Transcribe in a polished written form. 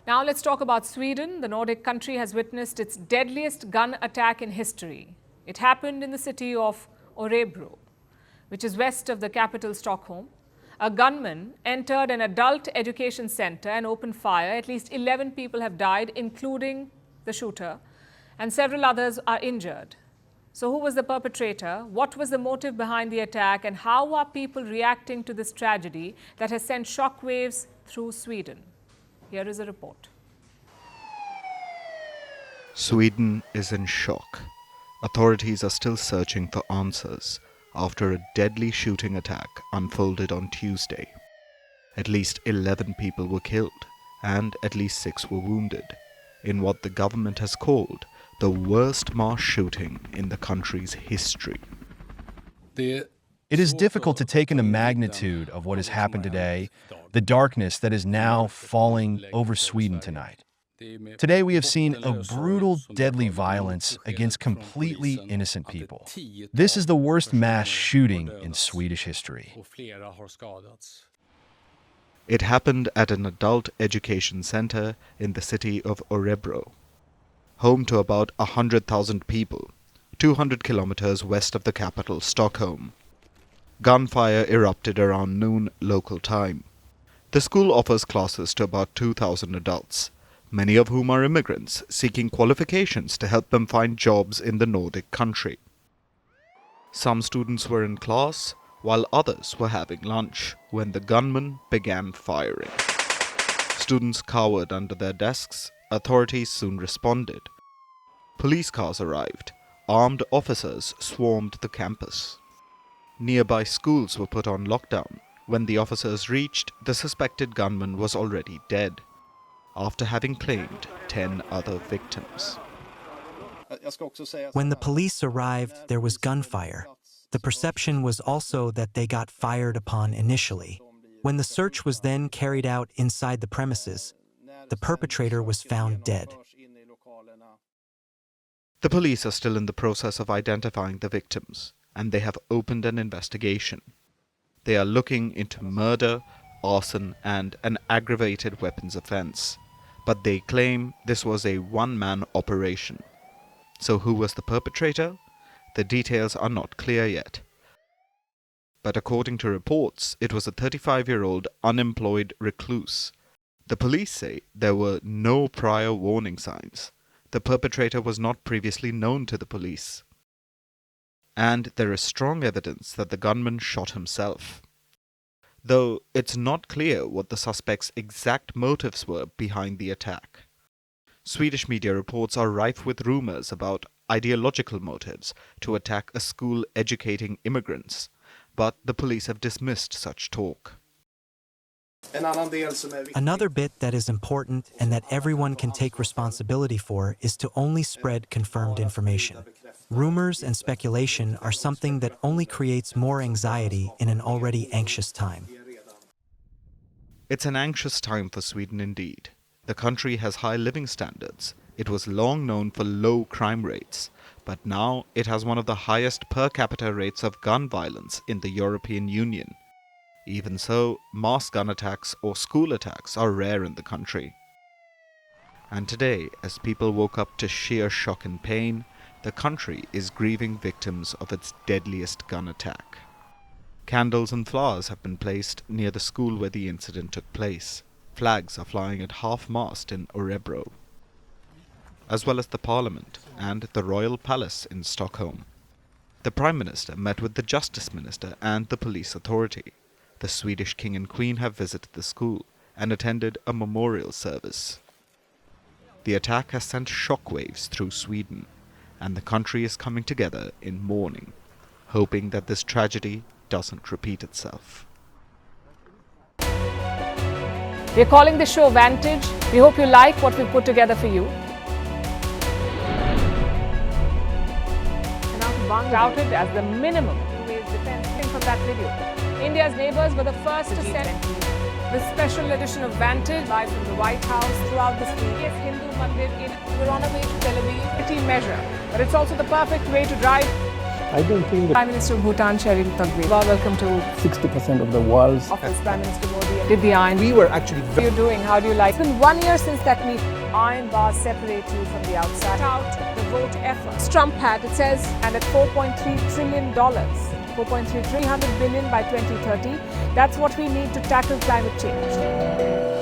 Now let's talk about Sweden. The Nordic country has witnessed its deadliest gun attack in history. It happened in the city of Orebro, which is west of the capital Stockholm. A gunman entered an adult education center and opened fire. At least 11 people have died, including the shooter, and several others are injured. So who was the perpetrator? What was the motive behind the attack? And how are people reacting to this tragedy that has sent shockwaves through Sweden? Here is a report. Sweden is in shock. Authorities are still searching for answers after a deadly shooting attack unfolded on Tuesday. At least 11 people were killed and at least 6 were wounded in what the government has called the worst mass shooting in the country's history. It is difficult to take in the magnitude of what has happened today, the darkness that is now falling over Sweden tonight. Today we have seen a brutal, deadly violence against completely innocent people. This is the worst mass shooting in Swedish history. It happened at an adult education center in the city of Orebro, home to about 100,000 people, 200 kilometers west of the capital, Stockholm. Gunfire erupted around noon local time. The school offers classes to about 2,000 adults, many of whom are immigrants seeking qualifications to help them find jobs in the Nordic country. Some students were in class, while others were having lunch when the gunman began firing. Students cowered under their desks. Authorities soon responded. Police cars arrived. Armed officers swarmed the campus. Nearby schools were put on lockdown. When the officers reached, the suspected gunman was already dead, after having claimed 10 other victims. When the police arrived, there was gunfire. The perception was also that they got fired upon initially. When the search was then carried out inside the premises, the perpetrator was found dead. The police are still in the process of identifying the victims, and they have opened an investigation. They are looking into murder, arson, and an aggravated weapons offense, but they claim this was a one-man operation. So who was the perpetrator? The details are not clear yet. But according to reports, it was a 35-year-old unemployed recluse. The police say there were no prior warning signs. The perpetrator was not previously known to the police. And there is strong evidence that the gunman shot himself. Though it's not clear what the suspect's exact motives were behind the attack. Swedish media reports are rife with rumors about ideological motives to attack a school educating immigrants, but the police have dismissed such talk. Another bit that is important and that everyone can take responsibility for is to only spread confirmed information. Rumors and speculation are something that only creates more anxiety in an already anxious time. It's an anxious time for Sweden indeed. The country has high living standards. It was long known for low crime rates, but now it has one of the highest per capita rates of gun violence in the European Union. Even so, mass gun attacks or school attacks are rare in the country. And today, as people woke up to sheer shock and pain, the country is grieving victims of its deadliest gun attack. Candles and flowers have been placed near the school where the incident took place. Flags are flying at half-mast in Orebro, as well as the Parliament and the Royal Palace in Stockholm. The Prime Minister met with the Justice Minister and the police authority. The Swedish King and Queen have visited the school and attended a memorial service. The attack has sent shockwaves through Sweden, and the country is coming together in mourning, hoping that this tragedy doesn't repeat itself. We're calling the show Vantage. We hope you like what we put together for you. Touted as the minimum defense from that video. India's neighbors were the first to send the special edition of Vantage live from the White House throughout the biggest Hindu mandir in. We're on our way to Tel Aviv. Measure, but it's also the perfect way to drive I don't think that Prime Minister of Bhutan, Sherin Tagwe. Welcome to 60% of the world's office. Prime Minister Modi did the iron. We were actually How are you doing? How do you like? It's been 1 year since that meeting. Iron bars separate you from the outside. Out the vote efforts. Trump had, it says, and at $4.3 trillion. 4.3 300 billion by 2030. That's what we need to tackle climate change.